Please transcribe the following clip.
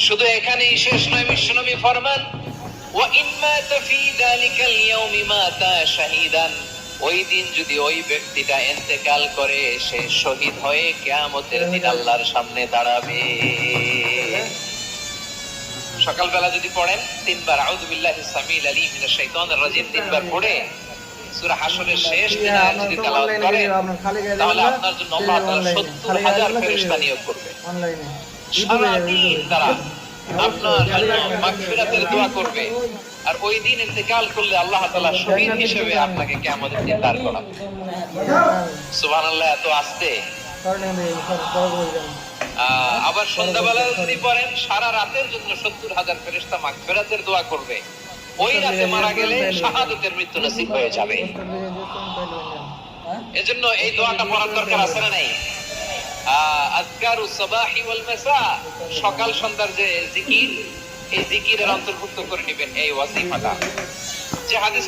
শুধু এখানেই শেষ নয়, বিশ্বনবী ফরমান ওয়া ইম্মা তাফি যালিকাল ইয়াউমি মাতা শাহীদান, ওই দিন যদি ওই ব্যক্তিটা ইন্তেকাল করে সে শহীদ হয়ে কিয়ামতের দিন আল্লাহর সামনে দাঁড়াবে। সকালবেলা যদি পড়েন তিনবার আউযু বিল্লাহিস সামিল আলিম মিনাশ শাইতানির রাজিম তিনবার পড়ে সূরা হাশরের শেষ তিন আয়াত যদি তেলাওয়াত করেন তাহলে আপনার জন্য আল্লাহ তাআলা ৭০,০০০ ফেরেশতা নিয়োগ করবে। সারাদিন তারা আপনার জন্য মাগফিরাতের দোয়া করবে, আর ওই দিন ইন্তেকাল করলে আল্লাহ তাআলা শহীদ হিসেবে আপনাকে কিয়ামতের দিন দাঁড় করাবে। সুবহানাল্লাহ, এত আস্তে। আবার সন্ধ্যাবেলা যদি পড়েন সারা রাতের জন্য ৭০,০০০ ফেরেশতা মাগফিরাতের দোয়া করবে। ওই রাতে মারা গেলে শাহাদাতের মৃত্যু নসিব হয়ে যাবে। এজন্য এই দোয়াটা পড়ার দরকার আছে না নাই? আযকারুস সাবাহি ওয়াল মাসা, সকাল সন্ধ্যার যে জিকির, এই জিকিরের অন্তর্ভুক্ত করে নেবেন এই ওয়াজিফাটা। যে হাদিস